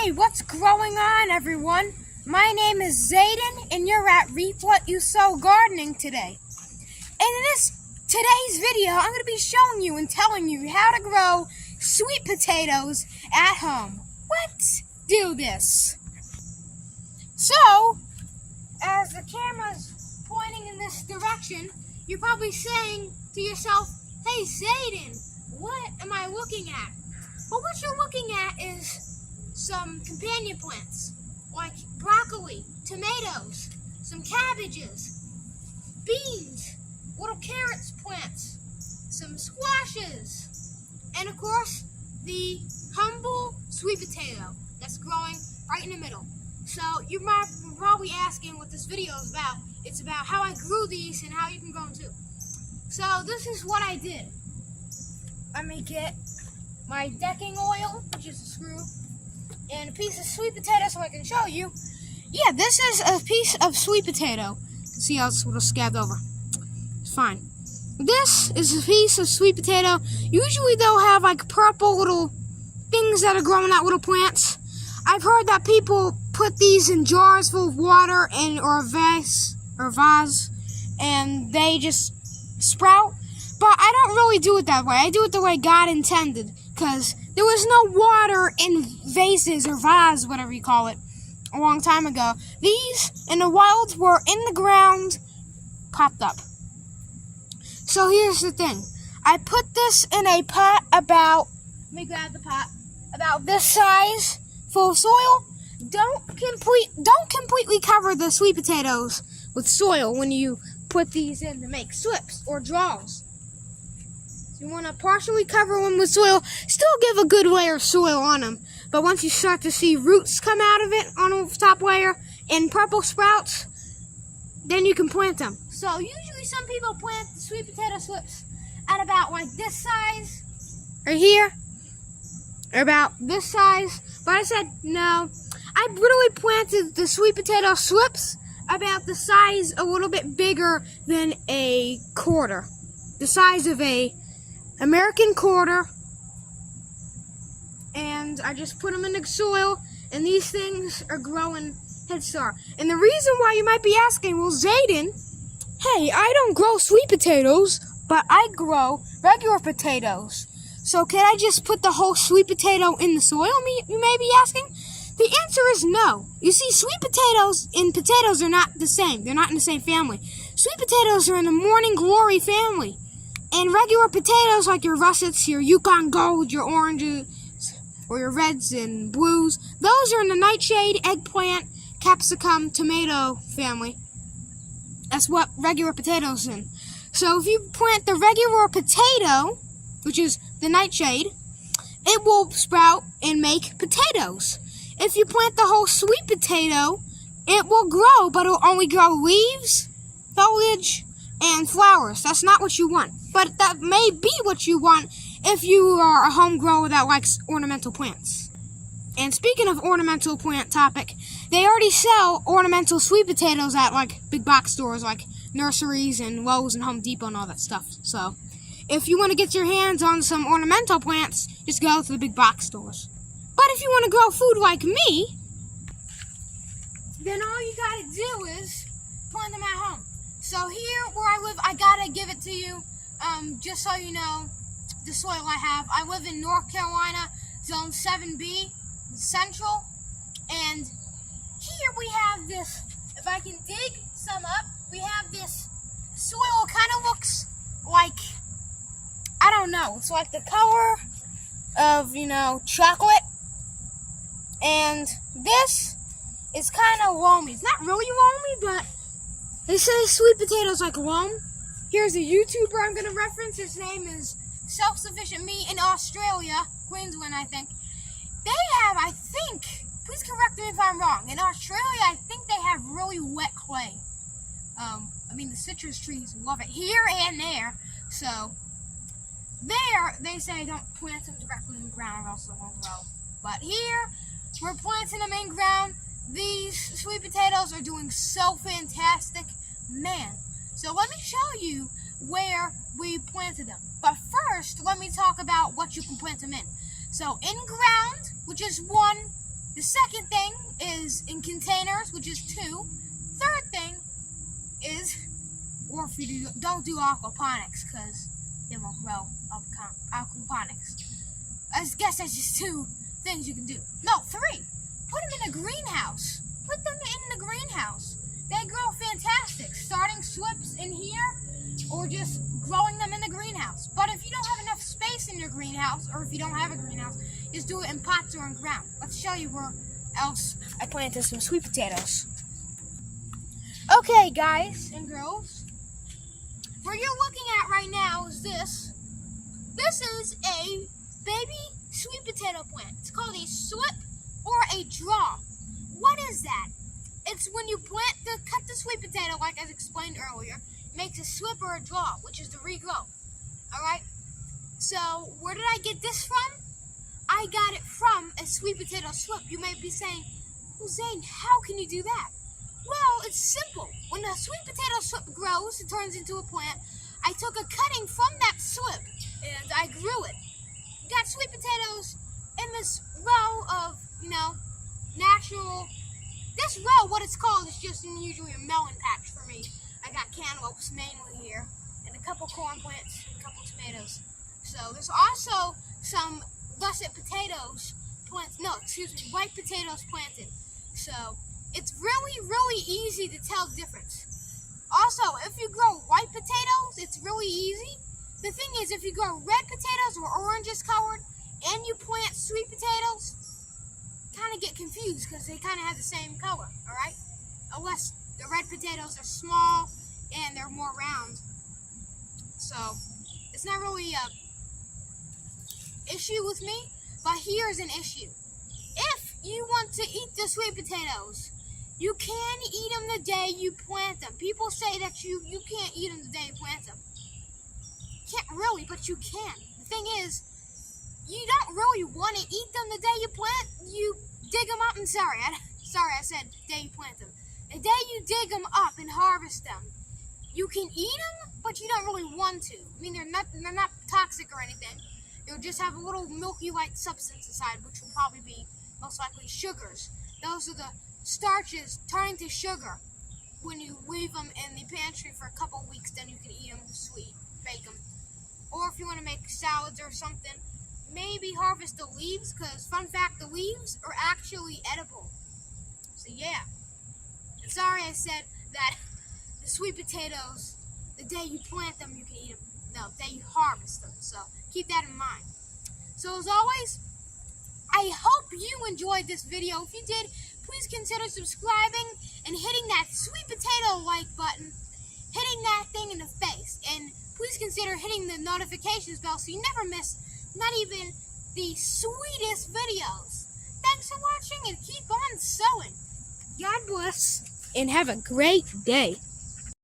Hey, what's going on, everyone? My name is Zayden, and you're at Reap What You Sow Gardening today. And in today's video, I'm going to be showing you and telling you how to grow sweet potatoes at home. Let's do this. So, as the camera's pointing in this direction, you're probably saying to yourself, "Hey, Zayden, what am I looking at?" Well, what you're looking at is some companion plants like broccoli, tomatoes, some cabbages, beans, little carrots plants, some squashes, and of course the humble sweet potato that's growing right in the middle. So you might be probably asking what this video is about. It's about how I grew these and how you can grow them too. So this is what I did. Let me get my decking oil, which is a screw, and a piece of sweet potato so I can show you. Yeah, this is a piece of sweet potato. See how it's a little scabbed over. It's fine. This is a piece of sweet potato. Usually they'll have like purple little things that are growing out little plants. I've heard that people put these in jars full of water or a vase, and they just sprout. But I don't really do it that way. I do it the way God intended, because there was no water in vases or vase, whatever you call it, a long time ago. These in the wild were in the ground, popped up. So here's the thing. I put this in a pot about, let me grab the pot, about this size, full of soil. Don't completely cover the sweet potatoes with soil when you put these in to make slips or draws. You want to partially cover them with soil, still give a good layer of soil on them. But once you start to see roots come out of it on the top layer and purple sprouts, then you can plant them. So usually some people plant the sweet potato slips at about like this size, right here, or about this size. But I said no. I literally planted the sweet potato slips about the size a little bit bigger than a quarter. The size of a American quarter, and I just put them in the soil, and these things are growing head start. And the reason why you might be asking, well, Zayden, hey, I don't grow sweet potatoes, but I grow regular potatoes. So can I just put the whole sweet potato in the soil, you may be asking? The answer is no. You see, sweet potatoes and potatoes are not the same. They're not in the same family. Sweet potatoes are in the morning glory family. And regular potatoes, like your russets, your Yukon Gold, your oranges, or your reds and blues, those are in the nightshade, eggplant, capsicum, tomato family. That's what regular potatoes in. So if you plant the regular potato, which is the nightshade, it will sprout and make potatoes. If you plant the whole sweet potato, it will grow, but it will only grow leaves, foliage, and flowers. That's not what you want. But that may be what you want if you are a home grower that likes ornamental plants. And speaking of ornamental plant topic, they already sell ornamental sweet potatoes at like big box stores like nurseries and Lowe's and Home Depot and all that stuff. So if you want to get your hands on some ornamental plants, just go to the big box stores. But if you want to grow food like me, then all you gotta do is plant them at home. So here where I live, I gotta give it to you, just so you know the soil I have. I live in North Carolina, Zone 7B, Central, and here we have this, if I can dig some up, we have this soil. Kind of looks like, I don't know, it's like the color of, chocolate, and this is kind of loamy. It's not really loamy, but they say sweet potatoes like loam. Here's a YouTuber I'm going to reference. His name is Self-Sufficient Me in Australia, Queensland, I think. They have, I think, please correct me if I'm wrong, in Australia, I think they have really wet clay. The citrus trees love it here and there. So, there, they say don't plant them directly in the ground or else they won't grow. But here, we're planting them in ground. These sweet potatoes are doing so fantastic, man. So let me show you where we planted them. But first, let me talk about what you can plant them in. So in ground, which is 1 The second thing is in containers, which is 2. Third thing is, or if you don't do aquaponics, because they won't grow aquaponics. I guess that's just 2 things you can do. No, 3. Put them in a greenhouse. Put them in the greenhouse. They grow fantastic. Starting slips in here, or just growing them in the greenhouse. But if you don't have enough space in your greenhouse, or if you don't have a greenhouse, just do it in pots or in ground. Let's show you where else I planted some sweet potatoes. Okay, guys and girls, where you're looking at right now is this. This is a baby sweet potato plant. It's called a slip or a draw. What is that? It's when you cut the sweet potato, like as explained earlier, it makes a slip or a draw, which is the regrow. Alright? So, where did I get this from? I got it from a sweet potato slip. You might be saying, well, Zane, how can you do that? Well, it's simple. When a sweet potato slip grows, it turns into a plant. I took a cutting from that slip, and I grew it. Got sweet potatoes in this row of, natural. This row, what it's called, is just usually a melon patch for me. I got cantaloupes mainly here, and a couple corn plants, and a couple tomatoes. So there's also some russet potatoes white potatoes planted. So it's really, really easy to tell the difference. Also, if you grow white potatoes, it's really easy. The thing is, if you grow red potatoes or oranges colored, and you plant sweet potatoes, kind of get confused because they kind of have the same color, alright? Unless the red potatoes are small and they're more round. So, it's not really a issue with me, but here's an issue. If you want to eat the sweet potatoes, you can eat them the day you plant them. People say that you can't eat them the day you plant them. Can't really, but you can. The thing is, you don't really want to eat them the day you plant. You dig them up, and sorry I said the day you plant them. The day you dig them up and harvest them, you can eat them, but you don't really want to. I mean, they're not toxic or anything. They'll just have a little milky white substance inside, which will probably be most likely sugars. Those are the starches turning to sugar. When you leave them in the pantry for a couple weeks, then you can eat them sweet, bake them. Or if you want to make salads or something, maybe harvest the leaves, because fun fact, the leaves are actually edible. So yeah. And sorry I said that the sweet potatoes, the day you plant them, you can eat them. No, the day you harvest them. So keep that in mind. So as always, I hope you enjoyed this video. If you did, please consider subscribing and hitting that sweet potato like button, hitting that thing in the face, and please consider hitting the notifications bell so you never miss not even the sweetest videos. Thanks for watching and keep on sewing. God bless and have a great day.